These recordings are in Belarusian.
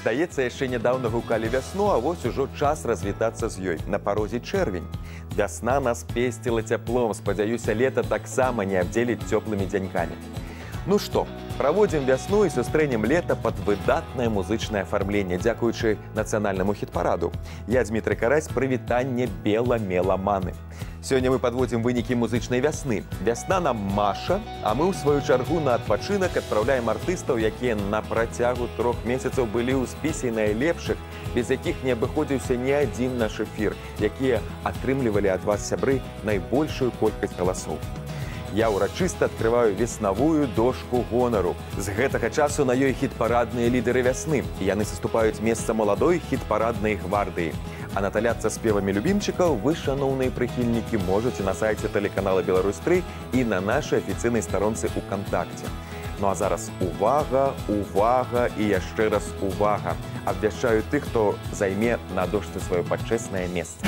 Здаецца, яшчэ нядаўна гукалі вясну, а вось ужо час развітацца з ёй. На парозе чэрвень. Вясна нас песціла цяплом. Спадзяюся, лета таксама не абдзеліць цёплымі дзянькамі. Ну што, праводзім вясну і сустрэнем лета пад выдатнае музычнае афармленне, дзякуючы нацыянальнаму хіт-параду. Я, Дмітрый Карась, прывітанне беламеламаны. Сёння мы падводзім вынікі музычнай вясны. Вясна нам маша, а мы ў сваю чаргу на адпачынак адпраўляем артыстаў, якія на працягу 3 месяцаў былі ў спісе найлепшых, без якіх не абыходзіўся ні адзін наш эфір, якія атрымлівалі ад вас, сябры, найбольшую колькасць галасоў. Я ўрачыста адкрываю веснавую дошку гонару. З гэтага часу на ёй хіт-парадныя лідары вясны. Яны саступаюць месца маладой хіт-параднай гвардыі. А наталяцца спевамі любімчыкаў вы, шаноўныя прыхільнікі, можаце на сайце тэлеканала «Беларусь-3» і на нашай афіцыйнай старонцы УКонтакце. Ну а зараз увага, увага і яшчэ раз увага. Абвяшчаю тых, хто займе на дошцы сваё пачэснае месца.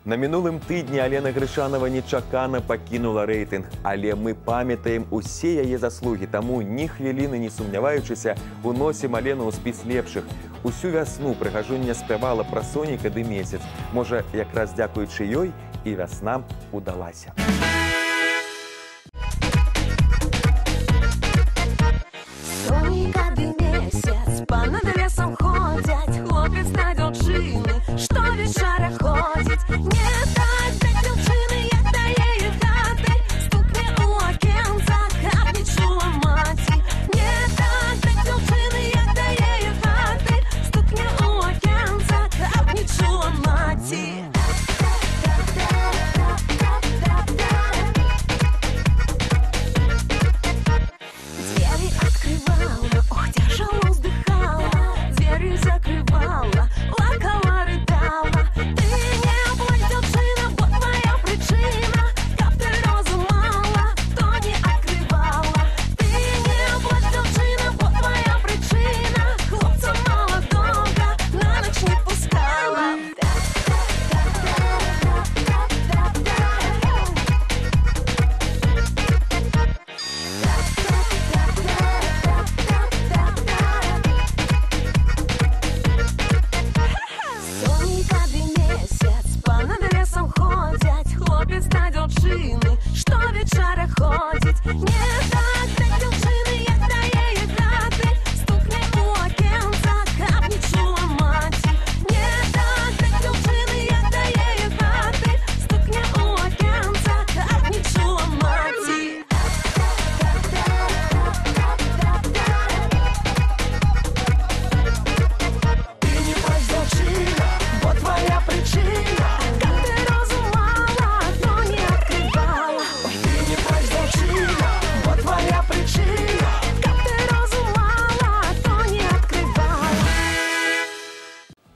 На мінулым тыдні Алена Грышанова нечакана пакінула рэйтынг, але мы памятаем усе яе заслугі, таму ні хвіліны не сумняваючыся, уносім Алену ў спіс лепшых. Усю вясну прыгажуння спявала пра сонейка ды месяц. Можа, якраз дзякуючы ёй і вясна ўдалася. Сонейка ды месяц па над лесам ходзяць, хлопец на дзяўчыны, што вечара ходзіць. Не так да дзяўчыны, як да яе хаты, стукне ў акенца, каб не чула маці. Не так да дзяўчыны, як да яе хаты, стукне ў акенца, каб не чула маці. Двери открывала, ох, тяжело вздыхала, двери закрывала, плакала, рыдала. Ты не плачь, дзяўчына, бо твоя причина, каб ты розумала, то не открывала. Ты не плачь, дзяўчына, бо твоя причина, хлопца молодого на ночь не пускала. Сонейка ды месяц па над лесам ходзяць, хлопец да дзяўчыны, што вечара ходзіць. Не так да дзяўчыны, як да яе хаты, стукне ў акенца, каб не чула маці. Не так да дзяўчыны, як да яе хаты, стукне ў акенца, каб не чула маці. Ты не плачь, дзяўчына, бо твоя причина, каб ты розумала, то не открывала. Ты не плачь, дзяўчына, бо твоя причина, каб ты розумала, то не открывала.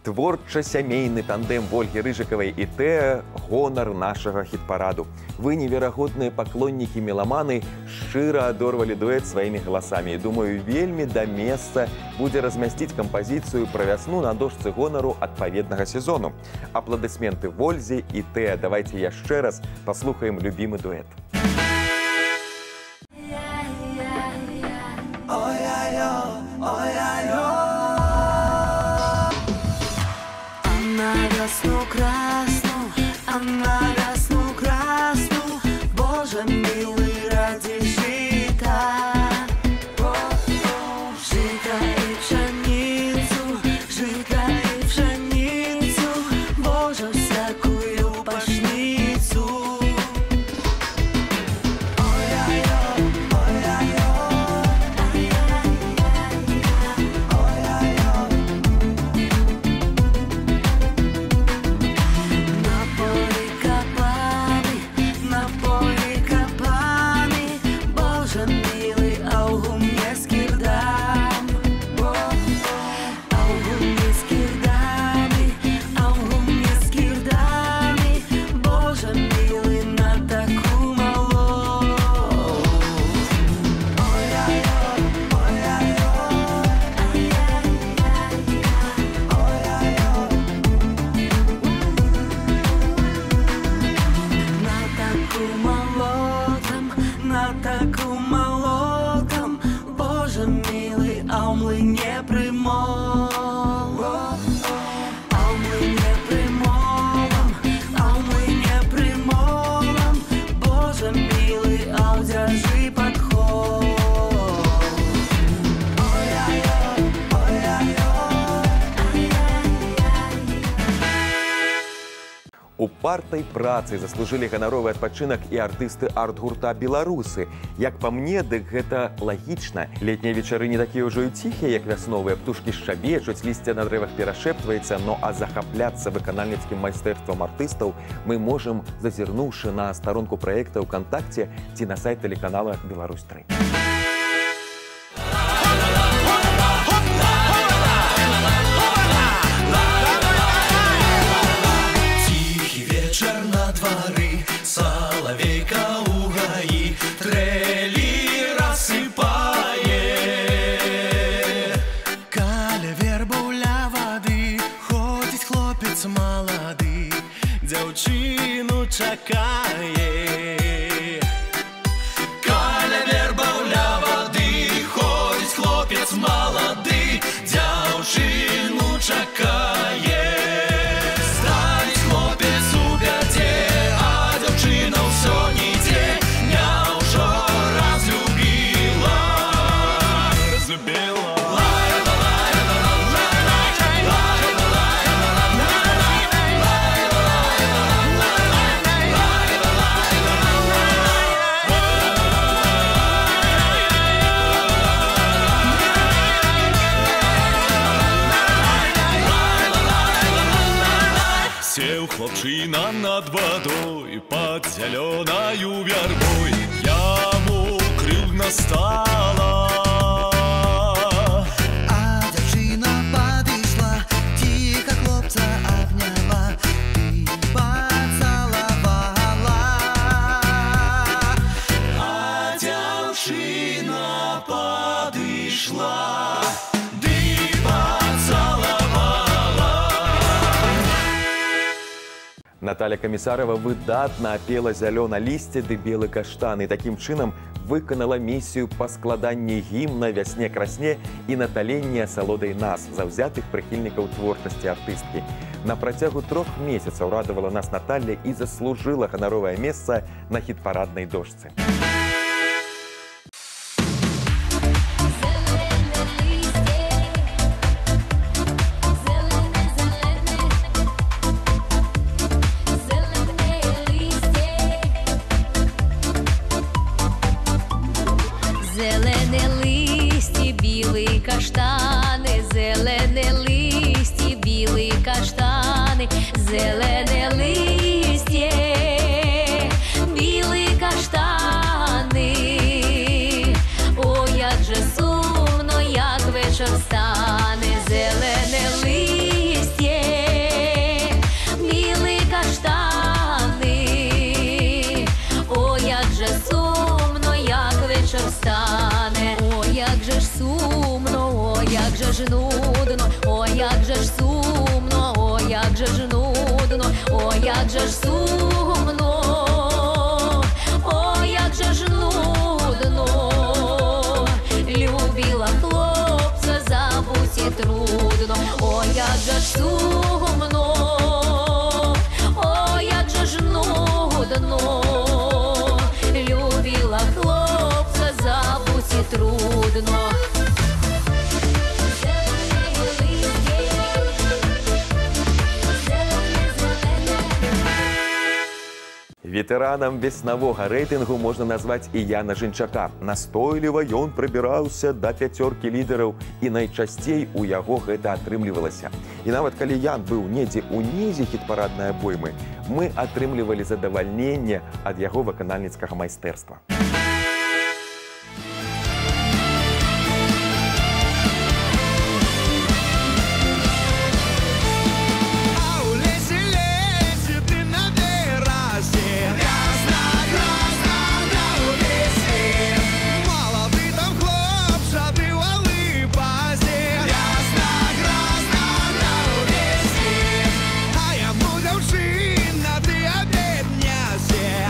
Творча-сямейны тандем Ольгі Рыжыкавай і Тэа – гонар нашага хіт-параду. Вы, неверагодныя паклоннікі меламаны, шчыра адорвалі дуэт сваімі галасамі. І, думаю, вельмі да месца будзе размясціць кампазіцыю пра вясну на дошцы гонару адпаведнага сезону. Апладысменты Вользе і Тэа. Давайце яшчэ раз паслухаем любімы дуэт. На весну красну, а на весну красну, Боже милый, ради жита. Жита и пшеницу, жита и пшеницу, Боже, всякую пашницу. упартай працай заслужылі ганаровы адпачынак і артысты арт-гурта «Беларусы». Як па мне, дык гэта лагічна. Летнія вечары не такія ўжо і ціхія, як вясновыя. Птушкі шчабечуць, лісце на дрэвах перашэптваецца, но а захапляцца выканальніцкім майстэрствам артыстаў мы можам, зазірнуўшы на старонку праекта ВКонтакце ці на сайт тэлеканала «Беларусь-3». Соловейка у гаи трели рассыпае. Каля вербуля воды ходить хлопец молоды, дзяўчыну чакае. Каля вербуля воды ходить хлопец молоды, дзяўчыну чакае. Хлопчина над водой под зеленою вербой, яму крыльно стала. А дзяўчына падышла, тихо хлопца обняла и поцеловала. А дзяўчына падышла, ды поцеловала. Наталя Камісарова выдатна апела зялёна лісце ды белы каштан і такім чынам выканала місію па складанні гімна вясне-красне і наталенні асалодай нас, заўзятых прыхільнікаў творчасці артысткі. На працягу 3 месяцаў радавала нас Наталля і заслужыла ганаровае месца на хіт-параднай дошцы. Зелене листі, білі каштани, зелене листі, білі каштани, зелене листє, білі каштани. О, як же сумно, як вечір стане, зелене листє, білі каштани. О, як же сумно, як вечір стане. О, як же ж сумно, о, як же ж нудно, о, як же ж сумно, о, як же ж нудно, о, як же ж сумно, о, як же ж нудно. Любила хлопця, забудь і трудно, о, як же ж сумно, о, як же ж нудно. Любила хлопця, забудь і трудно. Ветэранам веснавога рэйтынгу можна назваць і Яна Жынчака. Настойліва ён прыбіраўся да 5 лідараў і найчасцей у яго гэта атрымлівалася. І нават калі Ян быў недзе ўнізе хіт-параднай абоймы, мы атрымлівалі задавальненне ад яго выканальніцкага майстэрства.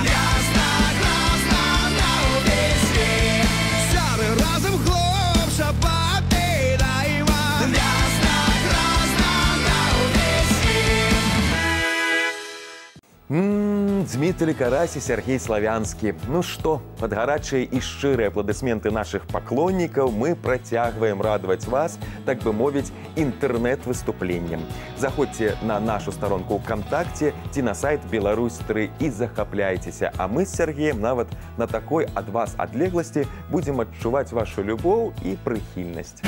Ясна, грозна, Дмитрий Карась и Сергей Славянский. Ну что, под горячие и шчырые аплодисменты наших поклонников мы протягиваем радовать вас, так бы мовить, интернет-выступлением. Заходите на нашу сторонку ВКонтакте, ці на сайт Беларусь-3 и захопляйтесь. А мы с Сергеем нават на такой от вас отлеглости будем отчувать вашу любовь и прихильность.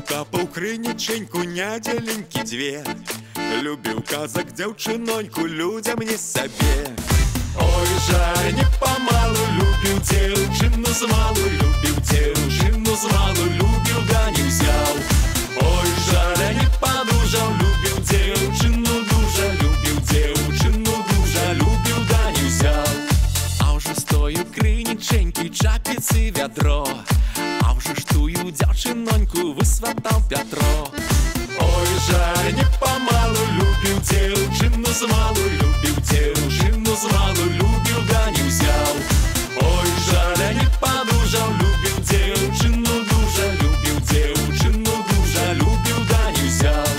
Капаў крыніченьку нядзеленькі дзве, любіў казак дзяўчыноньку, людзям не сабе. Ой, жаль, не памалу любіў дзяўчыну змалу, любіў дзяўчыну змалу, любіў, да не ўзяў. Ой, жаль, не падужаў, любіў дзяўчыну дужа, любіў дзяўчыну дужа, любіў, да не ўзяў. А ўжо стою крыніченькі, чапіцы вядро, а ўжо ж тую дзяўчыноньку высватаў Пятро. Ой, жаль, не памалу любіў дзяўчыну змалу, любіў дзяўчыну змалу, любіў, да не ўзяў. Ой, жаль, не падужаў, любіў дзяўчыну дужа, любіў дзяўчыну дужа, любіў, да не ўзяў.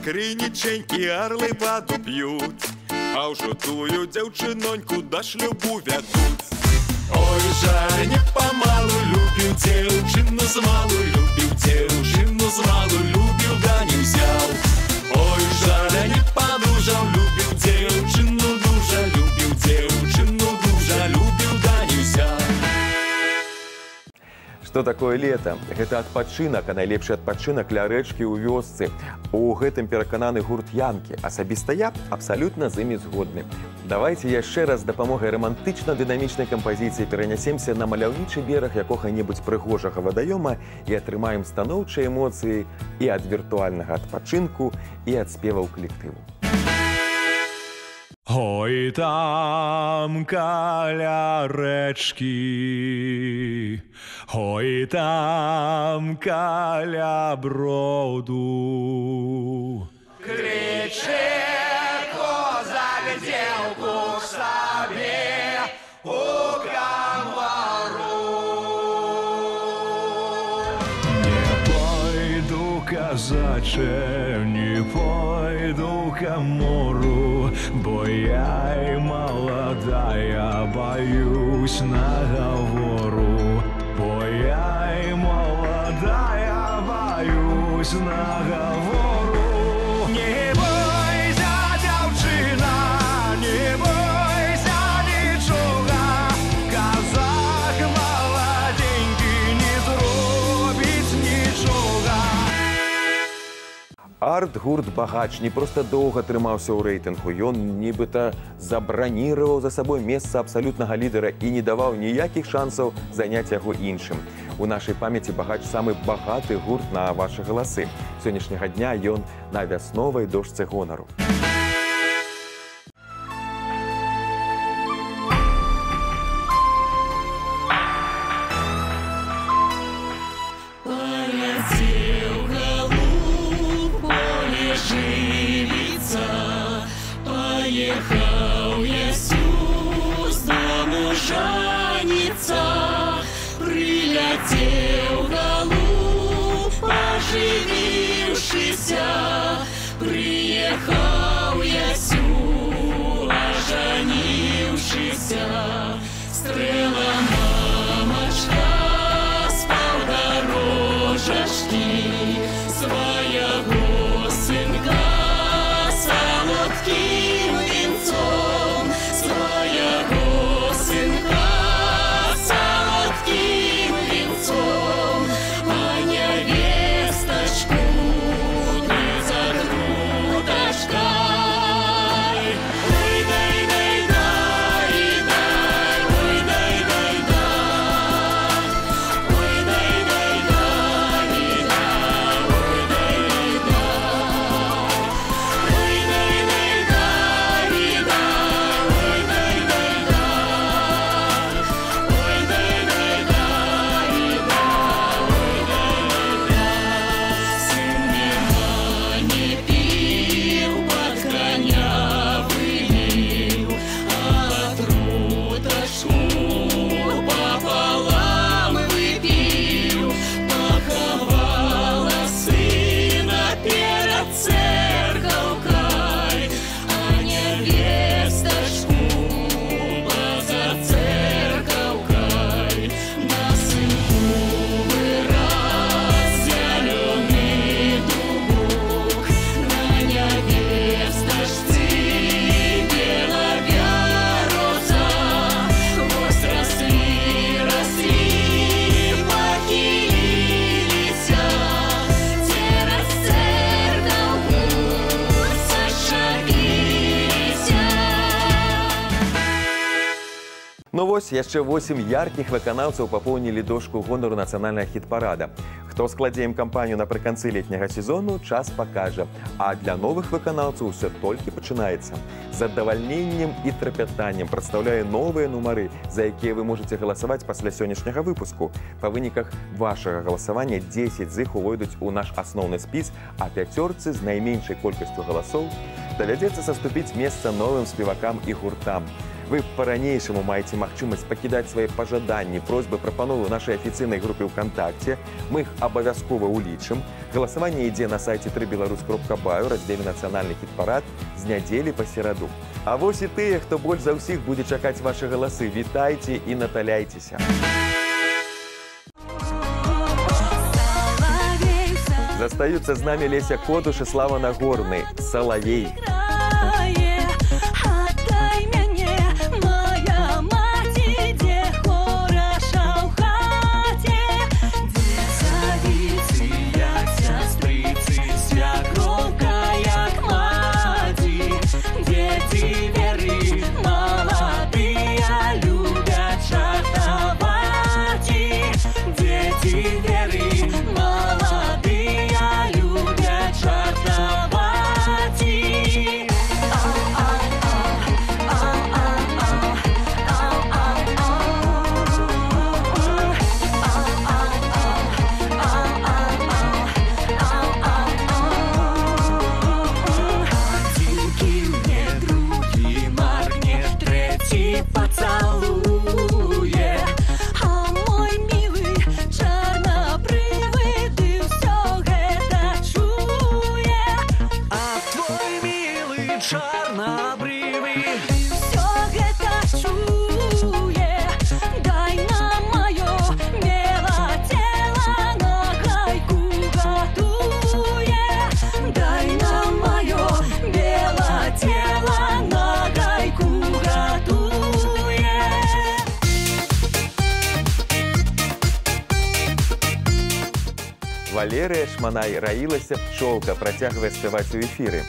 Крыніченькі арлы ваду п'ют, а ўжо тую дзяўчыноньку да шлюбу вядуць. Ой, жаль, не памалу любіў дзяўчыну змалу, любіў дзяўчыну змалу, любіў, да не ўзяў. Ой, жаль, не падужаў, любіў дзяўчыну дужа, любіў дзяўчыну дужа, любіў, да не ўзяў. Что такое лето? Гэта адпачынак, а найлепшы адпачынак ля рэчкі ў вёсцы. У гэтым перакананы гурт Янкі. Асабіста я абсалютна з імі згодны. Давайте яшчэ раз з дапамогай рамантычна-дынамічнай кампазіцыі перанясемся на маляўнічы бераг якога-небудзь прыгожага вадаёма і атрымаем станоўчыя эмоцыі і ад віртуальнага адпачынку, і ад спеваў калектыву. Ой, там каля рэчкі, ой, там каля броду. Кричи, козак, девку к себе у комару. Не пойду, казаче, не пойду к морю, бо я и молодая, боюсь наговору. Бо я и молодая, боюсь наговору. Не бойся, дзяўчына, не бойся нічога, казак маладенькі не зробіць нічога. Арт-гурт «Багач» не проста доўга трымаўся ў рэйтынгу. Ён нібыта забраніраваў за сабой месца абсалютнага лідара і не даваў ніякіх шансаў заняць яго іншым. У нашай памяці «Багач» самы багаты гурт на вашы галасы. Сённяшняга дня ён на вясновай дошцы гонару. Поехал Иисус с дому жаниться, прилетел голубь, оживившийся, приехал Иисус, оженившийся, стрела мамочка спал дорожешки своего сынка. Солодким венцом своего сынка, солодким венцом, а невесточку ты закрутошкой. Ой, дай, дай, дай, дай, ой, дай, Ну вось, яшчэ 8 яркіх выканаўцаў папоўнілі дошку гонару нацыянальнага хіт-парада. Хто складзе ім кампанію напрыканцы летняга сезону, час пакажа. А для новых выканаўцаў усё толькі пачынаецца. З задавальненнем і трапятаннем прадстаўляе новыя нумары, за якія вы можаце галасаваць пасля сённяшняга выпуску. Па выніках вашага галасавання 10 з іх увойдуць у наш асноўны спіс, а 5 з найменшай колькасцю галасоў давядзецца саступіць месца новым спевакам і гуртам. Вы па-ранейшаму маеце магчымасць пакідаць свае пажаданні, просьбы, прапановы ў нашай афіцыйнай групе ВКонтакце. Мы іх абавязкова ўлічым. Галасаванне ідзе на сайце 3беларусь.бай у раздзеле «Нацыянальны хіт-парад» з нядзелі па сераду. А вось і тыя, хто больш за ўсіх будзе чакаць вашы галасы. Вітайце і наталяйцеся! Застаюцца з намі Леся Кодуш і Слава Нагорны. «Салавей». Валерыя Шманай «Раілася пчолка» працягвае спяваць у эфіры.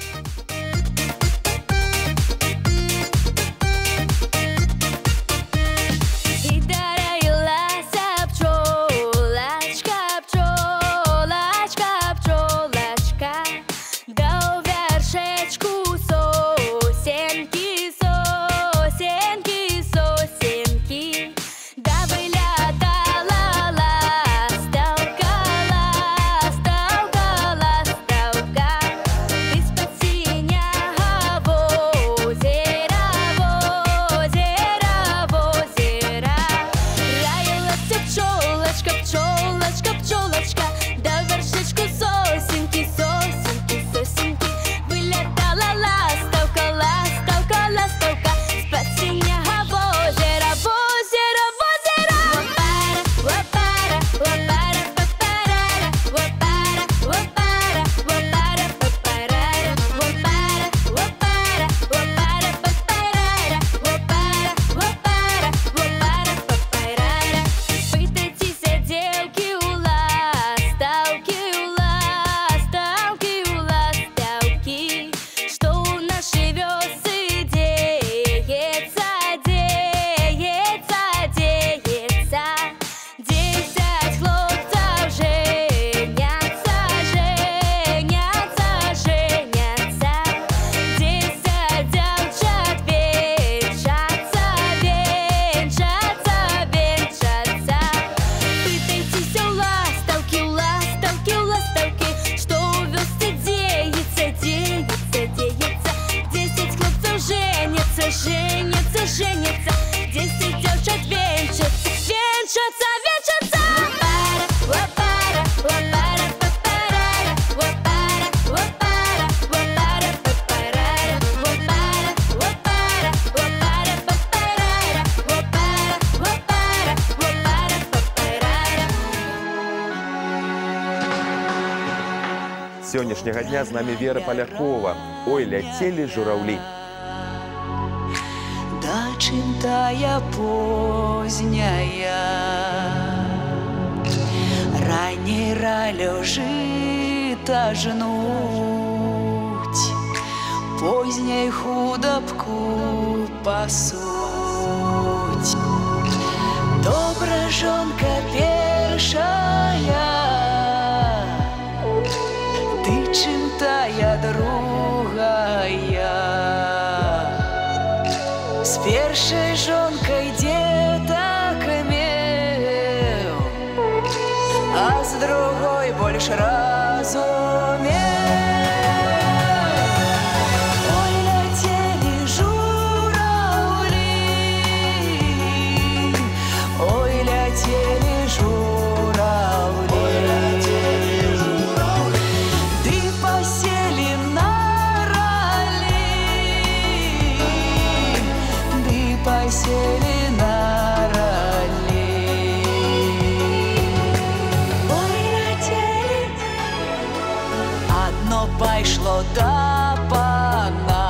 Сённяшняга дня з намі Вера Полякова. «Ой, ляцелі журавлі». Дачынтая позняя, раней ралё жыта жнуць, позняй худобку пасуть. Дображонка першая, ты чым тая другая. С першай жонкай дзетак меў, а з другой больш разумеў. Ой, ляцелі жураўлі, ой, ляцелі жураўлі, ды паселі на ралі, ды паселі на ралі. Ой, ляцелі, адно пайшло да пана,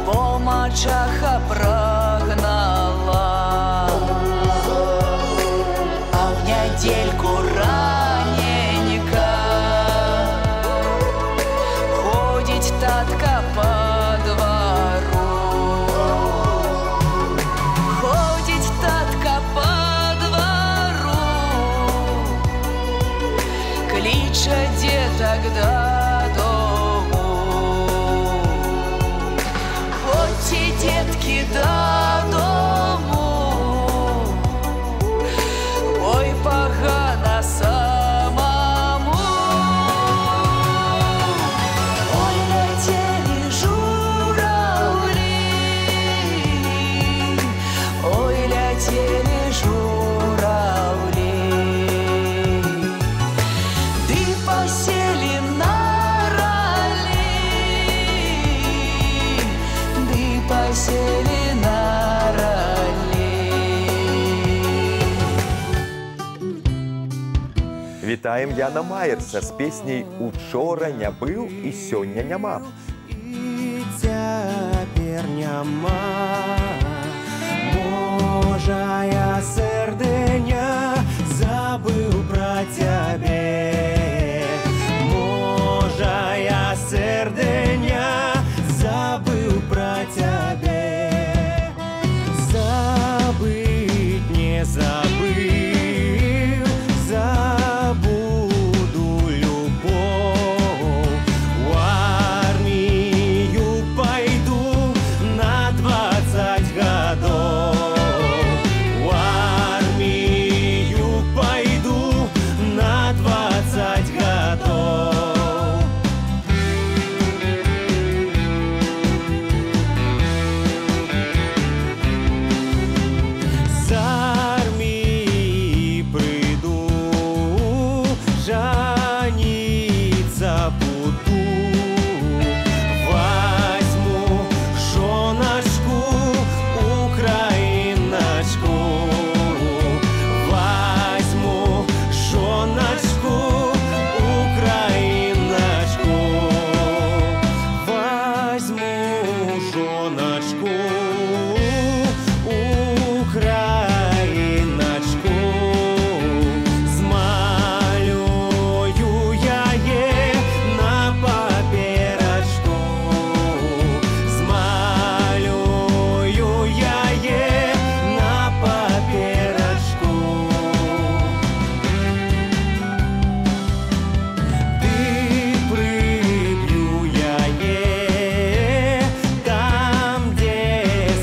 бо мачаха прагнала, а ў нядзельку раненька ходзіць татка па двару, ходзіць татка па двару, кліча дзетак дадому. Ходзьце, дзеткі, дадому, ой, пагана самому. Ой, ляцелі жураўлі, ой, ляцелі жураўлі, ды паселі на ралі, ды паселі на ралі. Вітаем Яна Майерса з песняй «Учора не быў і сёння няма». І цяпер няма. Можа, я сэрдэня забыў пра цябе. Можа, я сэрдэня забыў пра цябе. Забыць не забыў, забуду любоў. У армію пайду на 20 гадоў. У армію пайду на 20 гадоў. З арміі прыйду, жаніцца буду. Возьму жонашку, украіначку. Возьму жонашку, украіначку. Возьму жонашку, украіначку. Змалюю яе на паперачку. Змалюю яе на паперачку. Ды прыб'ю яе там, дзе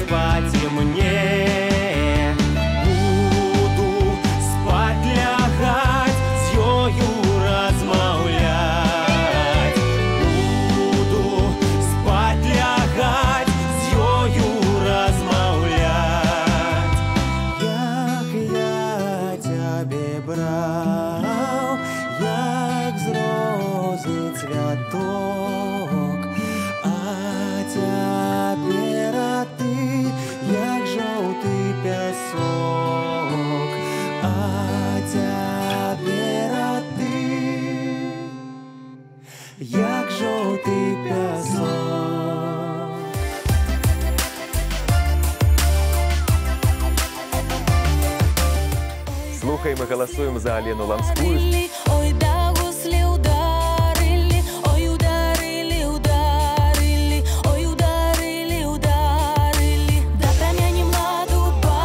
спаць мне. Буду спаць лягаць, з ёю размаўляць. Буду спаць лягаць, з ёю размаўляць. Як я цябе браў, як з розы цвяток, а цяпер ты, як жоўты пясок. А цяпер ты, як жоўты пясок. Слухаем і галасуем за Алену Ланскую. Ой, да гусли ударили, ой, ударили, ударили, ой, ударили, ударили. Да промянем ладу, ба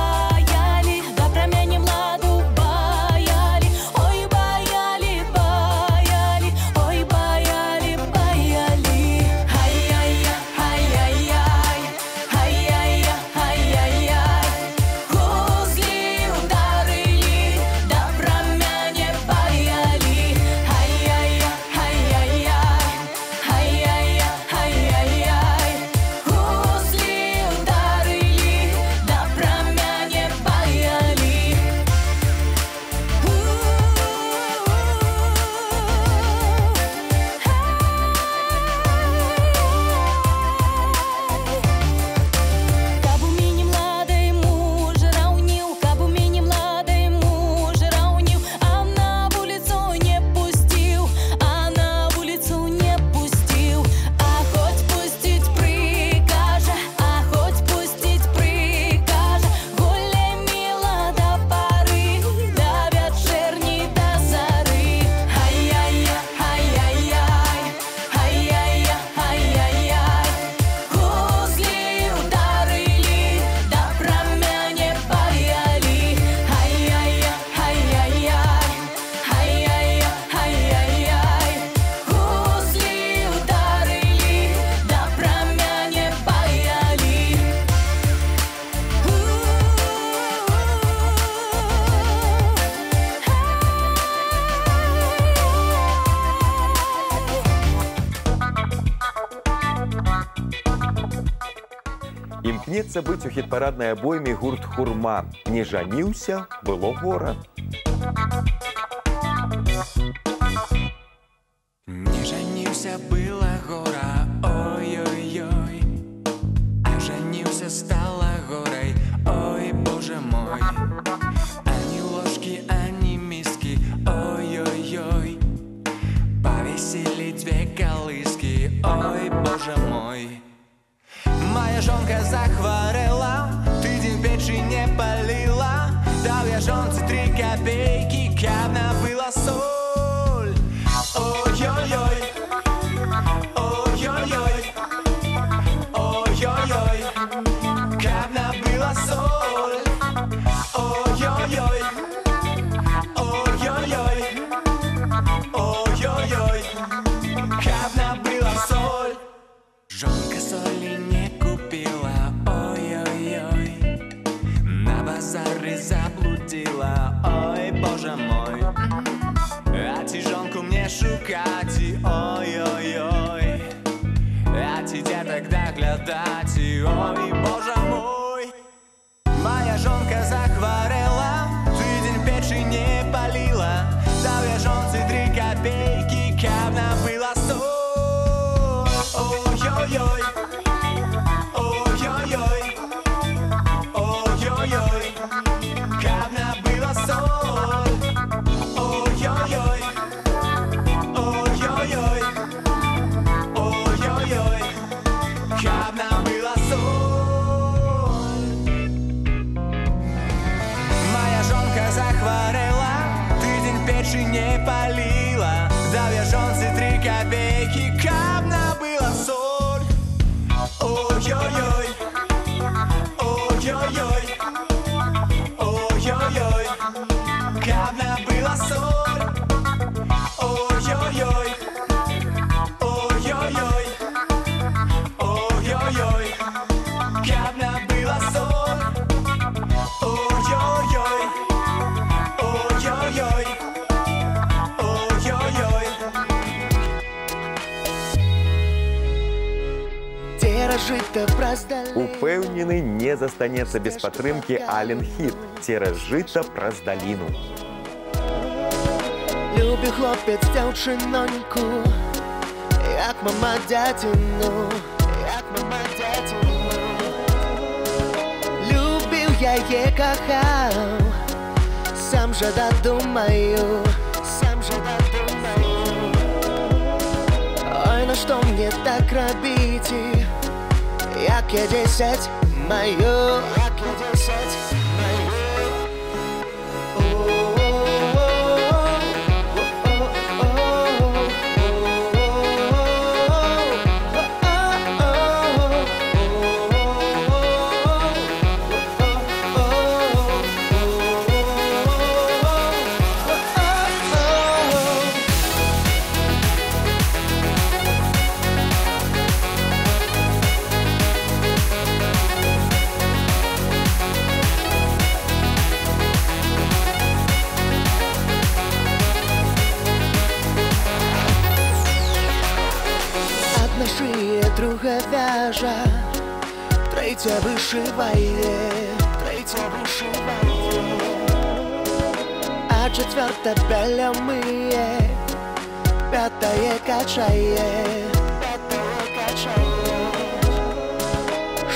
Імкнецца быць у хіт-параднай абойме гурт «Хурма». Не жаніўся, было гора. Не жаніўся, была гора, ой-ой-ой. А жаніўся, стала горай, ой, боже мой. Ані ложкі, ані міскі, ой-ой-ой. Повесили две колыски, ой, боже мой. Моя жонка захворела, тыдзень печи не палила. Дал я жонце 3 копейки, каб набыла соль. Ой-ой-ой, ой-ой-ой, ой-ой-ой, каб набыла соль. Ой-ой-ой, ой-ой-ой, ой-ой-ой, каб набыла соль. Жонка соли не купила, ой-ой-ой. На базаре заблудила, ой, боже мой. А ти жонку мне шукать, ой-ой-ой. А ти где тогда глядать, ой, боже мой. Моя жонка захворела, тыдзень печи не палила. Дал я жонце 3 копейки, каб набыла соль. Ой-ой-ой, ой-ой-ой, ой-ой-ой, каб набыла соль. Ой-ой-ой, ой-ой-ой, ой-ой-ой, каб набыла соль. Моя жонка захворела, тыдзень печи не палила. Дал я жонце 3 копейки, каб набыла соль. Ой-ой-ой, ой-ой-ой, ой-ой-ой, каб набыла соль. Ой-ой-ой, ой-ой-ой, ой-ой-ой, каб набыла соль. Ой-ой-ой, ой-ой-ой, ой-ой-ой. Жито праз-далей. Упэўнены, не застанецца без падтрымкі Ален Хіт «Цераз жыта праз даліну». Любі хлопець дзяўчыноньку, як мама дзядзіну, як мама дзядзіну. Любіў яе, кахаў, сам жа дадумаю, сам жа дадумаю. Ой, на што мне так рабіць? Як я 10 маю, як я 10 маю. Друга вяжа, третя вышиває, третя вишиває, а четверта беля миє, п'ятає качає, п'ятає качає.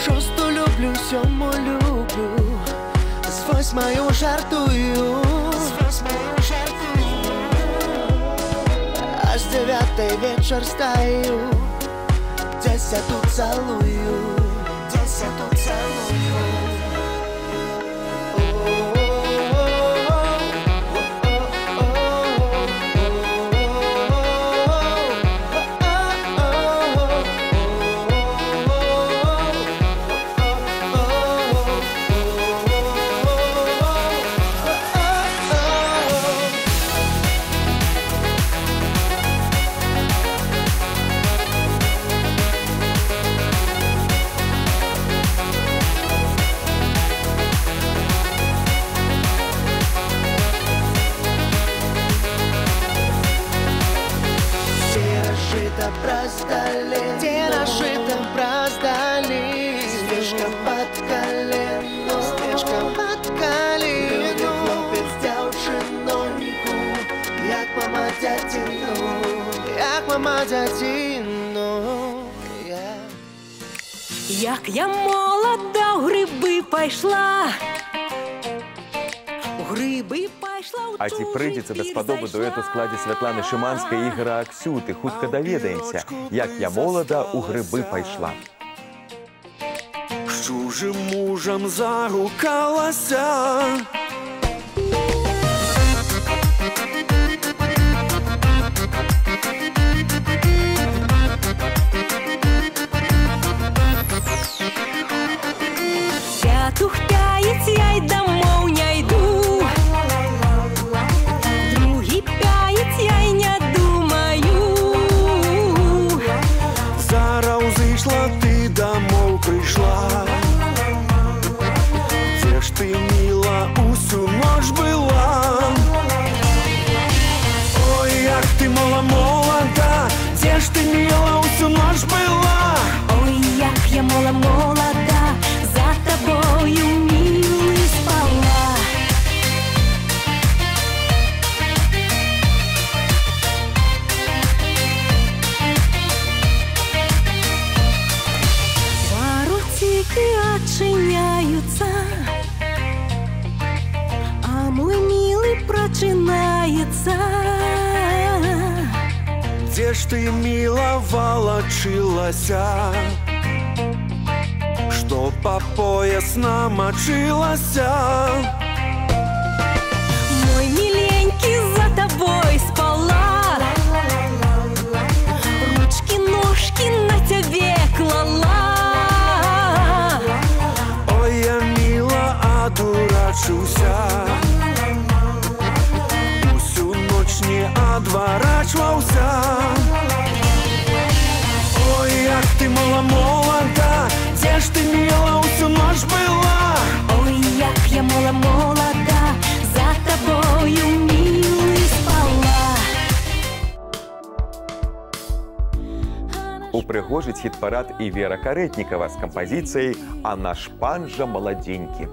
Шосту люблю, сьому люблю, з восьмою жартую, з восьмою жартую, а з 9 вечір стаю. 10 целую, 10 целую. Снежка под колено, снежка под колено. Любить хлопець дівчиноньку, як мама дядину, як мама дядину. Як я молода у гриби пайшла, у гриби пайшла, у А ці прийдеться даспадобы дуэт у складзе Святланы Шыманскай і Ігора Аксюты. Хутка даведаемся, як я молода у грибы пайшла. З чужим мужем загукалася. Пятухтаец, я й домов не йду. Другий пяец, я й не думаю. Зараз зійшла, ти домов прийшла. Де ж ти, мила, усю ноч була? Ой, як ти мала молода, де ж ти, мила, усю ноч була? Ой, як я молода, за тобою, милый, спала. Воротики отчиняются, а мой милый прочинается. Де ж ти, мила, волочилася? Что по пояс намочилася? Мой миленький, за тобой спала. Ручки, ножки на тебе клала. Ой, я, мила, одурачуся. Усю ночь не одворачивался. Ой, як ти мала молода, де ж ти, мила, усю ночь була? Ой, як я молода, за тобою, милый, спала. Упрыгожить хит-парад и Вера Каретникова с композицией «А наш пан жа молоденький».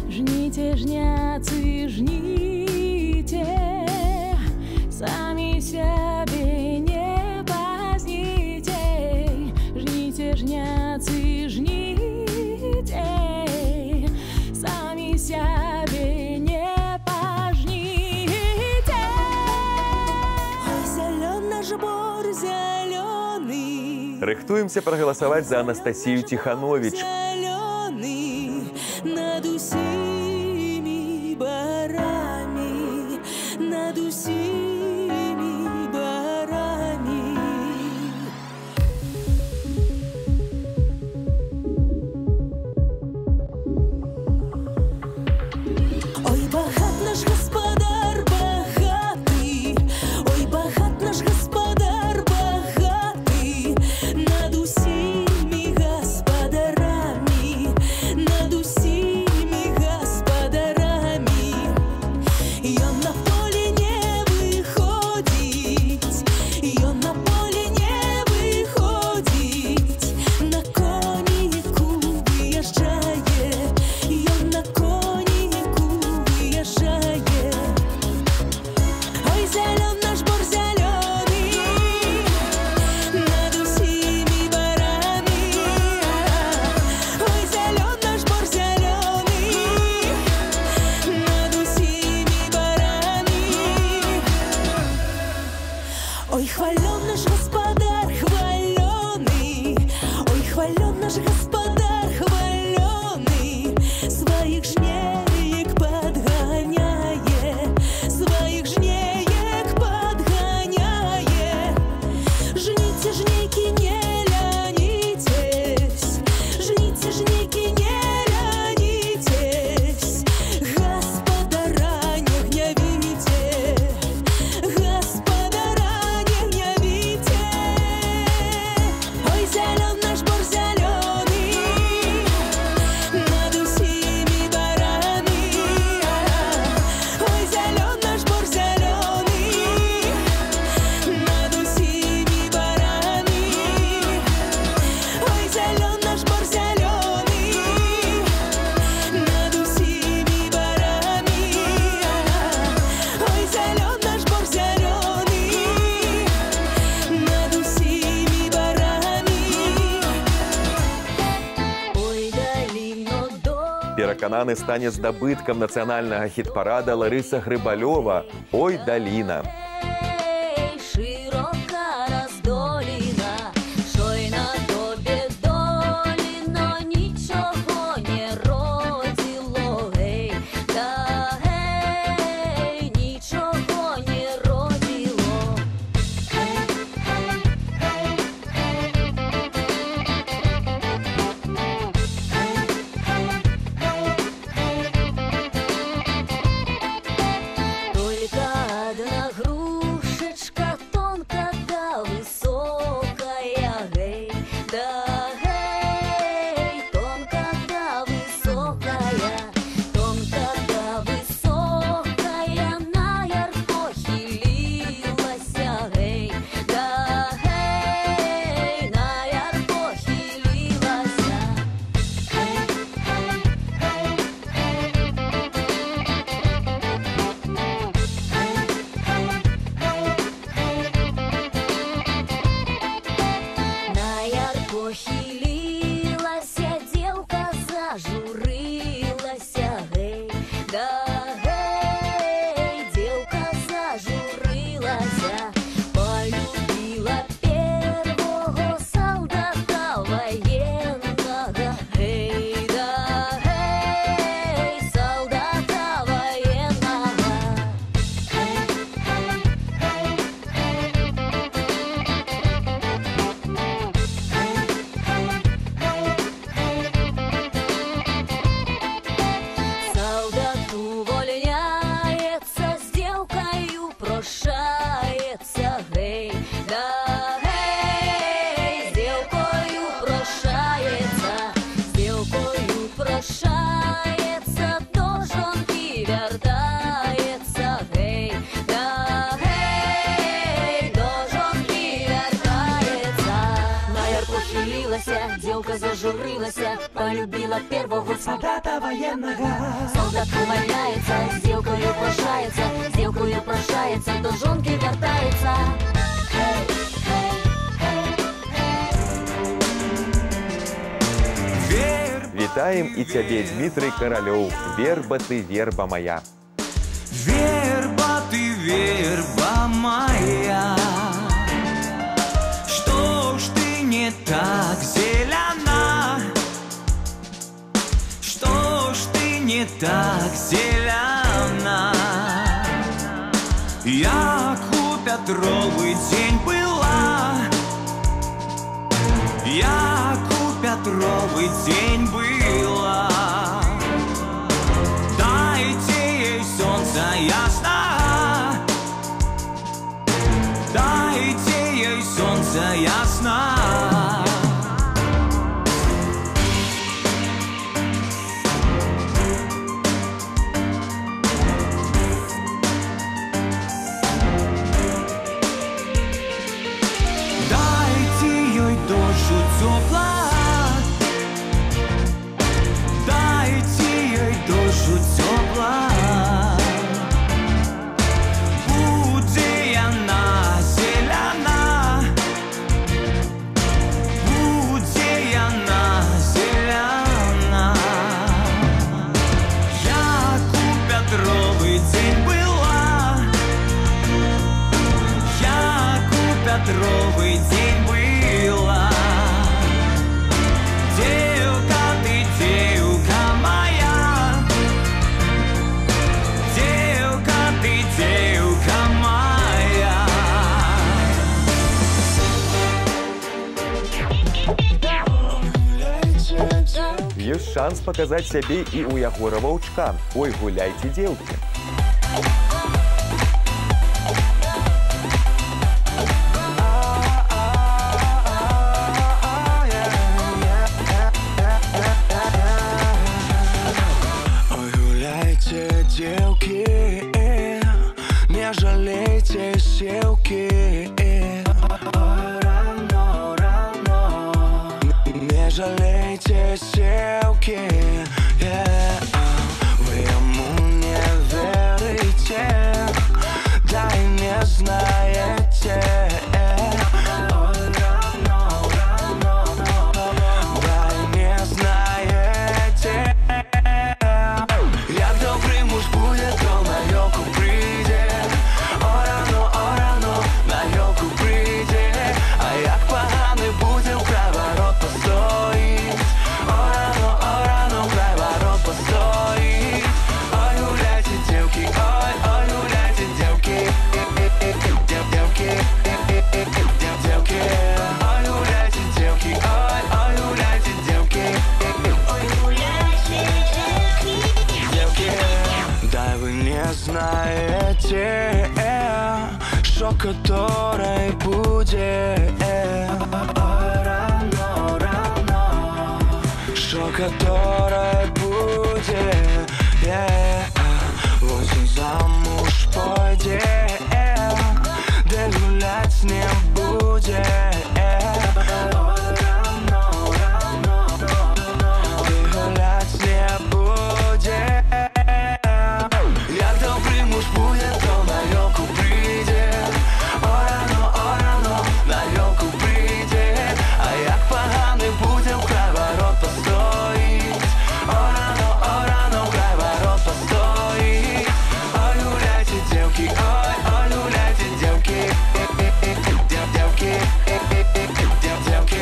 Жните, жняцы, жните, сами себе не поздните. Жните, жняцы, жните, сами себе не пожните. Ой, зеленый жбор, зеленый. Рыхтуемся проголосовать за Анастасию Тиханович. Зеленый над усими барами, над усими барами. Ой, хвален наш господар, хваленый. Ой, хвален наш господар, хваленый. Своих жнеек подгоняет, своих жнеек подгоняет. Жените, жнейки, не ленитесь, жените, жнейки, не ленитесь. Господара не гневите, господара не гневите. Ой, зелен наш бор зеленый, над усими барами. Ой, зелен наш бор зеленый, над усими барами. Ой, зелен наш бор зеленый, над усими барами. Ой, зелен наш бор зеленый, над усими барами. Ой, даліно до Перакананы стане здабыткам нацыянальнага хіт-парада Ларыса Грыбалёва «Ой, даліна». широка роздоліна, шойна тобі доліно, нічого не родило, гей, да гей, нічого не родило. Только одна грушечка тонко да высокая, гей, да гей, тонко да высокая, тонко да высокая, на ярко хилилася, гей, да гей, на ярко хилилася. На ярко хилилася, девка зажурилася, гей, да гей, девка зажурилася, полюбила первого солдата военного, гей, да гей, солдата военного. Солдат увольняется, с девкою прошается, гей, да гей, с девкою прошается, с девкою прошается, до жонки вертается, гей, да гей, до жонки вертается. На ярко хилилася, девка зажурилася, полюбила первого солдата военного. Солдат увольняется, с девкою прошается, до жонки вертается. Вітаем і цябе, Дмітрый Каралёў, верба ты, верба моя. Верба ты, верба моя, что ж ты не так зелена? Что ж ты не так зелена? Як у Петровый день была, як у Петровый день была. Дайте ей солнце ясно, дайте ей солнце ясно. Дайте ей душу тепла, дайте ей душу тепла. Будет она зелена, шатровый день была. Девка ты, девка моя, девка ты, девка моя. Ёсць шанс паказаць сябе і ў Ягора Ваўчка. Ой, гуляйце, дзеўкі. Ой, гуляйте, девки, не жалейте силки. Не жалейте силки. Вы ему не верите, да и не знаете. Да и не знаете. Як добрий муж буде, то на йолку прийде. О, рано, на йолку прийде. А як поганий буде, вкрай ворот постоїть. О, рано, вкрай ворот постоїть. Ой, гуляйте, девки, ой, гуляйте, девки. Девки, девки. Ой, гуляйте, девки, ой, гуляйте, девки. Ой, гуляйте, девки. Да вы не знаете, что которой будет. Что которой будет. Вот он замуж пойдет, да гулять с ним будет. Ты гулять с ним будет. Як добрий муж буде, то на йолку прийде. О, рано, на йолку прийде. А як поганий буде, вкрай ворот постоїть. О, рано, вкрай ворот постоїть. Ой, гуляйте, девки, ой, гуляйте, девки. Девки, девки.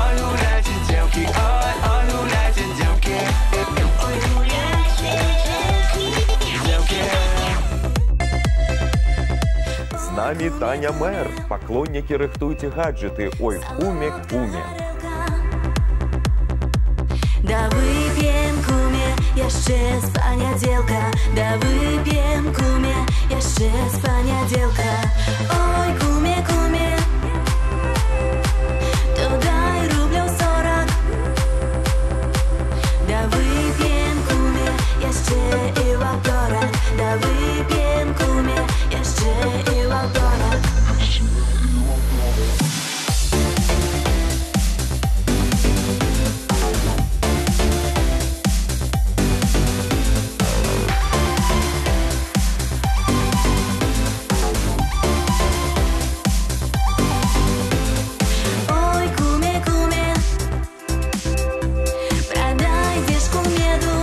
Ой, гуляйте, девки, ой, гуляйте, девки. Ой, гуляйте, девки. З намі Таня Мэр. Паклоннікі, рыхтуйце гаджеты. Ой, куме, куме. Да вып'ем, куме, яшчэ з панядзелка. Да вып'ем, куме, яшчэ з панядзелка. Ой, куме, куме, то дай рублёў 40. Да вып'ем, куме, яшчэ і ў аўторак. Да вып'ем, куме, яшчэ і ў аўторак. Ой, куме, куме, продай дешку меду.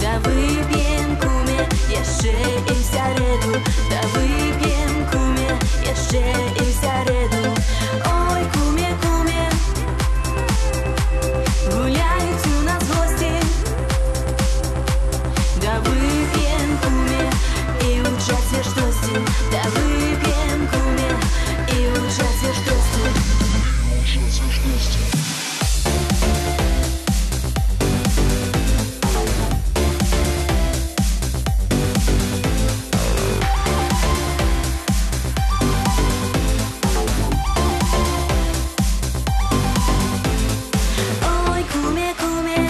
Да выпьем, куме, яшчэ і в сярэду. Да выпьем, куме, яшчэ і в сярэду. Ой, куме, куме, гуляюць у нас гості. Да выпьем, куме, і ў чацвер штосьці. Да выпьем, куме, і ў чацвер штосьці. Ой, куме, куме,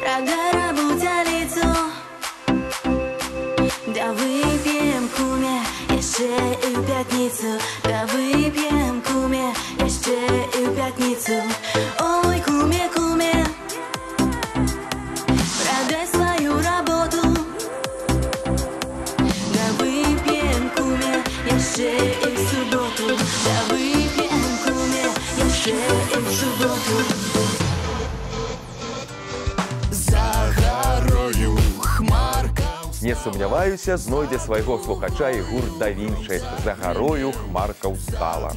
продай работалицу. Да выпьем, куме, яшчэ і ў пятніцу. Да выпьем, куме, яшчэ і ў пятніцу. Ой, куме, куме, продай свою работу. Да выпьем, куме, яшчэ і в суботу. Да выпьем, куме, яшчэ і в суботу. За горою хмарка. Не сумняваюся, знойдзе свайго слухача і гурт Да Вінчы. За гарою хмарка ўстала.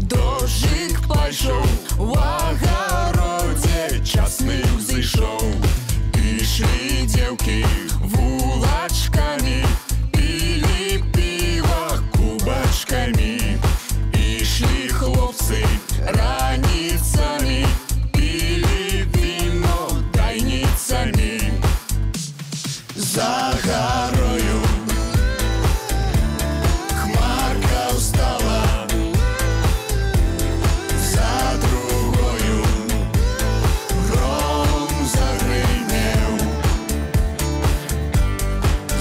Дождик пайшоў, у агародзе часны ўзышоў. Ішлі дзеўкі вулачкамі, пілі піва кубачкамі. Ішлі хлопцы раніцамі, пілі віно дайніцамі. За гарою хмарка ўстала, за другою гром загрымеў.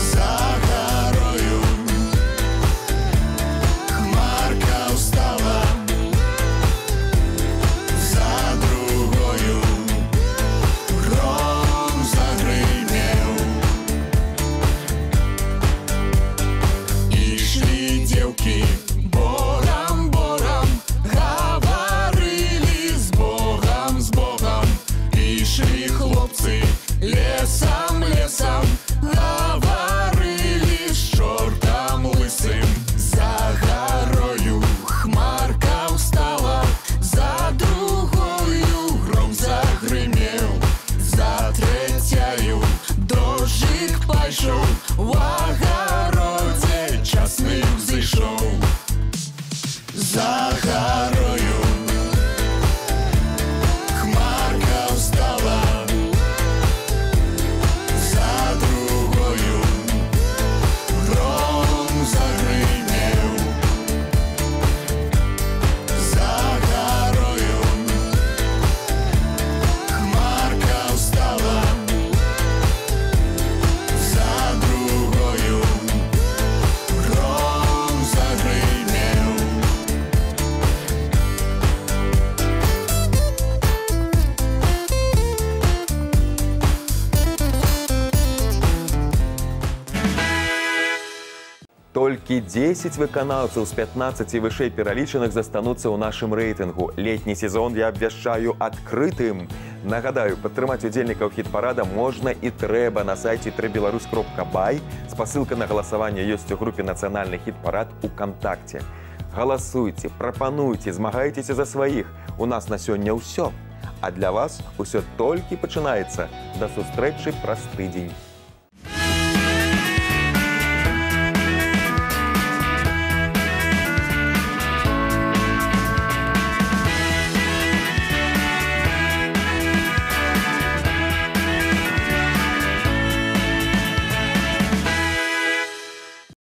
За гарою хмарка ўстала, за другою гром загрымеў. Ішлі дзеўкі борам-борам, гаварылі з Богам, з Богам. Ішлі хлопцы лесам-лесам, гаварылі з чортам лысым. За гарою хмарка ўстала, за другою гром загрымеў. За трэцяю дождик пайшоў, у агародзе часны ўзышоў. За гарою хмарка ўстала, за другою гром загрымеў. За гарою хмарка ўстала, за другою гром загрымеў. Толькі 10 выканаўцаў з 15 вышэй пералічаных застануцца ў нашым рэйтынгу. Летні сезон я абвяшчаю адкрытым. Нагадаю, падтрымаць удзельнікаў хіт-парада можна і трэба на сайце www.belarus.by. Спасылка на галасаванне ёсць у групе «Нацыянальны хіт-парад» УКонтакце. Галасуйце, прапануйце, змагайцеся за сваіх. У нас на сёння ўсё. А для вас усё толькі пачынаецца. Да сустрэчы праз тыдзень.